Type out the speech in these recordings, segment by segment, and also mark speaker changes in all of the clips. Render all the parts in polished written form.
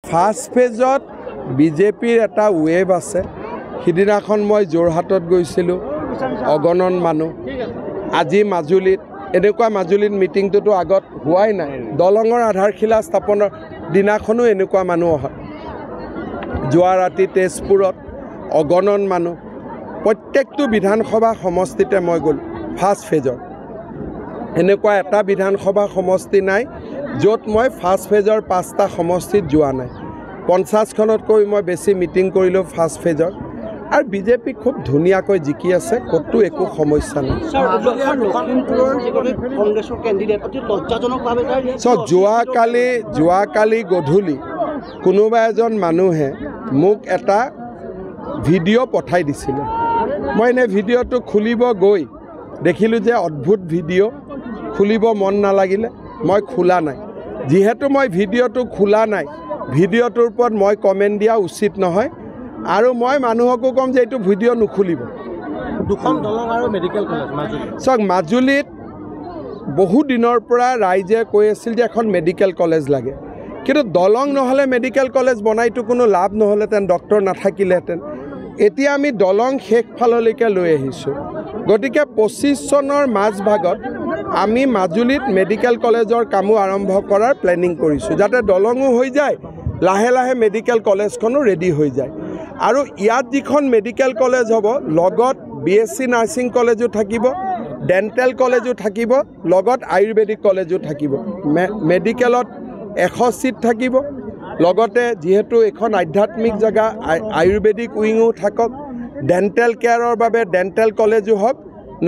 Speaker 1: First ফেজত বিজেপিৰ এটা wave আছে। সিদিনাখন মই যোৰহাটত গৈছিলোঁ, অগণন মানুহ। আজি মাজুলীত, এনেকুৱা মাজুলীত মিটিংটোতো আগত হোৱাই নাই। দলঙৰ আধাৰশিলা স্থাপনৰ দিনাখনো এনেকুৱা মানুহ হয়। যোৱা ৰাতি তেজপুৰত অগণন মানুহ। প্ৰত্যেকটো বিধানসভা সমষ্টিতে মই গ'লোঁ ফাৰ্ষ্ট ফেজৰ। এনেকুৱা এটা বিধানসভা সমষ্টি নাই য'ত মই ফাৰ্ষ্ট ফেজৰ 5টা সমষ্টিত যোৱা নাই। 50খনতকৈ মই বেছি মিটিং কৰিলোঁ ফাৰ্ষ্ট ফেজৰ। আৰু বিজেপি খুব ধুনীয়াকৈ জিকি আছে, ক'তো একো সমস্যা নাই। যোৱাকালি গধূলি কোনোবা এজন মানুহে মোক এটা ভিডিঅ' পঠাই দিছিলে। মই এনে ভিডিঅ'টো খুলিব গৈ দেখিলোঁ যে অদ্ভুত ভিডিঅ', খুলিব মন নালাগিলে, মই খোলা নাই। যিহেতু মই ভিডিঅ'টো খোলা নাই, ভিডিঅ'টোৰ ওপৰত মই কমেণ্ট দিয়া উচিত নহয়। আৰু মই মানুহকো ক'ম যে এইটো ভিডিঅ' নুখুলিব।
Speaker 2: দুখন দলং আৰু মেডিকেল কলেজ
Speaker 1: চাওক, মাজুলীত বহু দিনৰ পৰা ৰাইজে কৈ আছিল যে এখন মেডিকেল কলেজ লাগে, কিন্তু দলং নহ'লে মেডিকেল কলেজ বনাইতো কোনো লাভ নহ'লেহেঁতেন, ডক্টৰ নাথাকিলেহেঁতেন। এতিয়া আমি দলং শেষ ফাললৈকে লৈ আহিছোঁ। গতিকে 25 চনৰ মাজভাগত আমি মাজুলীত মেডিকেল কলেজৰ কামো আৰম্ভ কৰাৰ প্লেনিং কৰিছোঁ, যাতে দলঙো হৈ যায়, লাহে লাহে মেডিকেল কলেজখনো ৰেডি হৈ যায়। আৰু ইয়াত যিখন মেডিকেল কলেজ হ'ব, লগত BSc নাৰ্ছিং কলেজো থাকিব, ডেণ্টেল কলেজো থাকিব, লগত আয়ুৰ্বেদিক কলেজো থাকিব। মেডিকেলত 100 চিট থাকিব। লগতে যিহেতু এখন আধ্যাত্মিক জেগা, আয়ুৰ্বেদিক উইঙো থাকক, ডেণ্টেল কেয়াৰৰ বাবে ডেণ্টেল কলেজো হওক,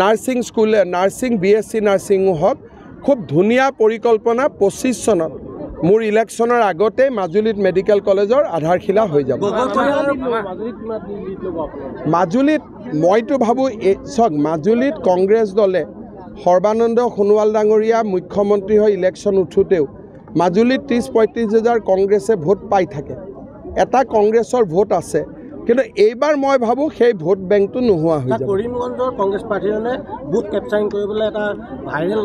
Speaker 1: নাৰ্ছিং স্কুলে নাৰ্ছিং BSc নাৰ্ছিঙো হওক। খুব ধুনীয়া পৰিকল্পনা। 25 চনত মোৰ ইলেকশ্যনৰ আগতেই মাজুলীত মেডিকেল কলেজৰ আধাৰশিলা হৈ যাব। মাজুলীত মইতো ভাবোঁ, চাওক, মাজুলীত কংগ্ৰেছ দলে সৰ্বানন্দ সোণোৱাল ডাঙৰীয়া মুখ্যমন্ত্ৰী হৈ ইলেকশ্যন উঠোঁতেও মাজুলীত 30-35 হাজাৰ কংগ্ৰেছে ভোট পাই থাকে। এটা কংগ্ৰেছৰ ভোট আছে, কিন্তু এইবাৰ মই ভাবোঁ সেই ভোট বেংকটো নোহোৱা হৈ যাব।
Speaker 2: কৰিমগঞ্জৰ কংগ্ৰেছ পাৰ্টীজনে বুথ কেপচাৰিং কৰিবলৈ এটা ভাইৰেল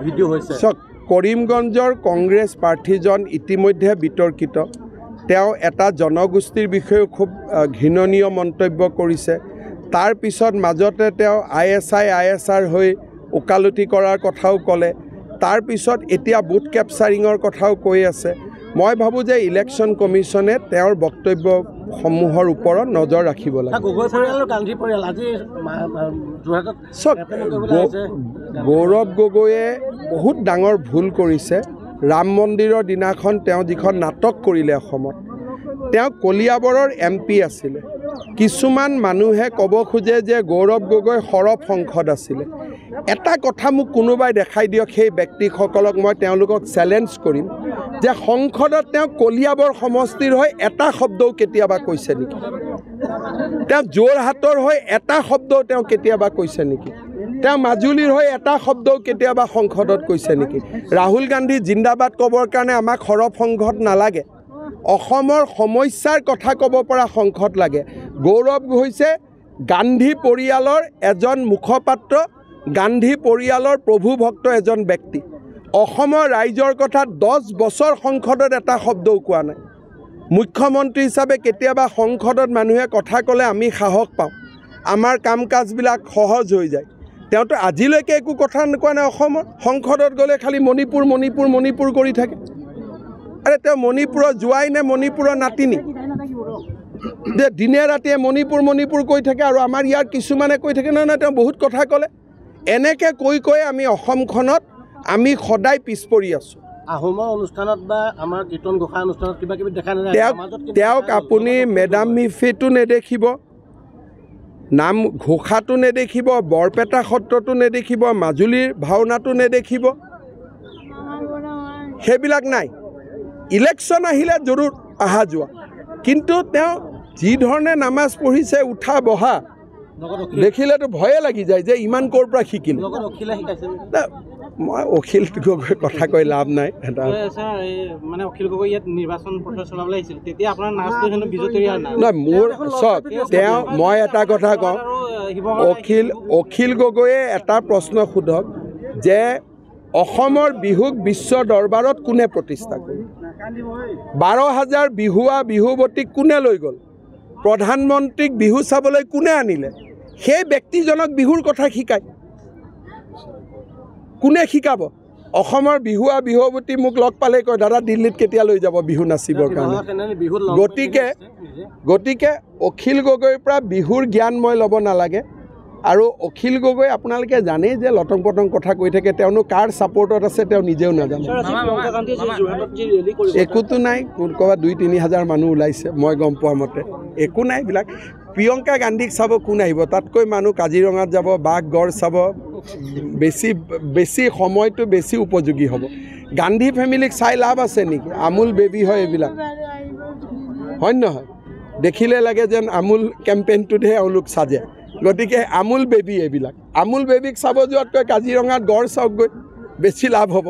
Speaker 2: ভিডিঅ' হৈছে।
Speaker 1: চাওক, কৰিমগঞ্জৰ কংগ্ৰেছ প্ৰাৰ্থীজন ইতিমধ্যে বিতৰ্কিত। তেওঁ এটা জনগোষ্ঠীৰ বিষয়েও খুব ঘৃণনীয় মন্তব্য কৰিছে। তাৰ পিছত মাজতে তেওঁ ISR হৈ ওকালতি কৰাৰ কথাও ক'লে। তাৰ পিছত এতিয়া বুথ কেপচাৰিঙৰ কথাও কৈ আছে। মই ভাবোঁ যে ইলেকশ্যন কমিশ্যনে তেওঁৰ বক্তব্যসমূহৰ ওপৰত নজৰ ৰাখিব লাগে। গৌৰৱ গগৈয়ে বহুত ডাঙৰ ভুল কৰিছে। ৰাম মন্দিৰৰ দিনাখন তেওঁ যিখন নাটক কৰিলে অসমত, তেওঁ কলিয়াবৰৰ MP আছিলে। কিছুমান মানুহে ক'ব খোজে যে গৌৰৱ গগৈ সৰব সংসদ আছিলে। এটা কথা মোক কোনোবাই দেখাই দিয়ক, সেই ব্যক্তিসকলক মই তেওঁলোকক চেলেঞ্জ কৰিম যে সংসদত তেওঁ কলিয়াবৰ সমষ্টিৰ হৈ এটা শব্দও কেতিয়াবা কৈছে নেকি? তেওঁ যোৰহাটৰ হৈ এটা শব্দও তেওঁ কেতিয়াবা কৈছে নেকি? তেওঁ মাজুলীৰ হৈ এটা শব্দও কেতিয়াবা সংসদত কৈছে নেকি? ৰাহুল গান্ধী জিন্দাবাদ ক'বৰ কাৰণে আমাক সৰব সংসদ নালাগে, অসমৰ সমস্যাৰ কথা ক'ব পৰা সংসদ লাগে। গৌৰৱ হৈছে গান্ধী পৰিয়ালৰ এজন মুখপাত্ৰ, গান্ধী পৰিয়ালৰ প্ৰভুভক্ত এজন ব্যক্তি। অসমৰ ৰাইজৰ কথা 10 বছৰ সংসদত এটা শব্দও কোৱা নাই। মুখ্যমন্ত্ৰী হিচাপে কেতিয়াবা সংসদত মানুহে কথা ক'লে আমি সাহস পাওঁ, আমাৰ কাম কাজবিলাক সহজ হৈ যায়। তেওঁতো আজিলৈকে একো কথা কোৱা নাই। অসমৰ সংসদত গ'লে খালি মণিপুৰ কৰি থাকে। আৰে তেওঁ মণিপুৰত যোৱাই নে মণিপুৰৰ নাতিনি যে দিনে ৰাতিয়ে মণিপুৰ কৈ থাকে, আৰু আমাৰ ইয়াৰ কিছুমানে কৈ থাকে নহয় তেওঁ বহুত কথা ক'লে। এনেকৈ কৈ আমি অসমখনত আমি সদায় পিছ পৰি আছোঁ।
Speaker 2: আহোমৰ অনুষ্ঠানত বা আমাৰ কীৰ্তন ঘোষা অনুষ্ঠানত কিবা কিবি দেখা নাযায়।
Speaker 1: তেওঁক আপুনি মেডাম মিফিটো নেদেখিব, নাম ঘোষাটো নেদেখিব, বৰপেটা সত্ৰটো নেদেখিব, মাজুলীৰ ভাওনাটো নেদেখিব, সেইবিলাক নাই। ইলেকশ্যন আহিলে জৰুৰ অহা যোৱা, কিন্তু তেওঁ যি ধৰণে নামাজ পঢ়িছে, উঠা বহা দেখিলেতো ভয়ে লাগি যায় যে ইমান ক'ৰ পৰা শিকিল। মই অখিল গগৈৰ কথা কৈ লাভ নাই।
Speaker 2: মানে অখিল গগৈ ইয়াত নিৰ্বাচন প্ৰচাৰ চলাবলৈ আহিছিল, তেতিয়া আপোনাৰ নাচটো হেনো বিজেপিৰ নাই।
Speaker 1: মোৰ চব তেওঁ, মই এটা কথা কওঁ, অখিল গগৈয়ে এটা প্ৰশ্ন সোধক যে অসমৰ বিহুক বিশ্ব দৰবাৰত কোনে প্ৰতিষ্ঠা কৰিলে 12,000 বিহুৱা বিহুৱতীক কোনে লৈ গ'ল প্ৰধানমন্ত্ৰীক বিহু চাবলৈ কোনে আনিলে সেই ব্যক্তিজনক বিহুৰ কথা শিকায় কোনে শিকাব অসমৰ বিহুৱা বিহুৱতী মোক লগ পালে কয় দাদা দিল্লীত কেতিয়া লৈ যাব বিহু নাচিবৰ কাৰণে গতিকে অখিল গগৈৰ পৰা বিহুৰ জ্ঞান মই ল'ব নালাগে আৰু অখিল গগৈ আপোনালোকে জানেই যে লটং পটং কথা কৈ থাকে তেওঁনো কাৰ ছাপৰ্টত আছে তেওঁ নিজেও নাজানে একোতো নাই ক'ৰবাত 2-3 হাজাৰ মানুহ ওলাইছে মই গম পোৱা মতে একো নাই এইবিলাক প্ৰিয়ংকা গান্ধীক চাব কোন আহিব তাতকৈ মানুহ কাজিৰঙাত যাব বাঘ গড় চাব বেছি সময়টো বেছি উপযোগী হ'ব গান্ধী ফেমিলিক চাই লাভ আছে নেকি আমুল বেবী হয় এইবিলাক হয় নহয় দেখিলে লাগে যেন আমুল কেম্পেইনটোতহে এওঁলোক সাজে গতিকে আমুল বেবী এইবিলাক আমুল বেবীক চাব যোৱাতকৈ কাজিৰঙাত গড় চাওকগৈ বেছি লাভ হ'ব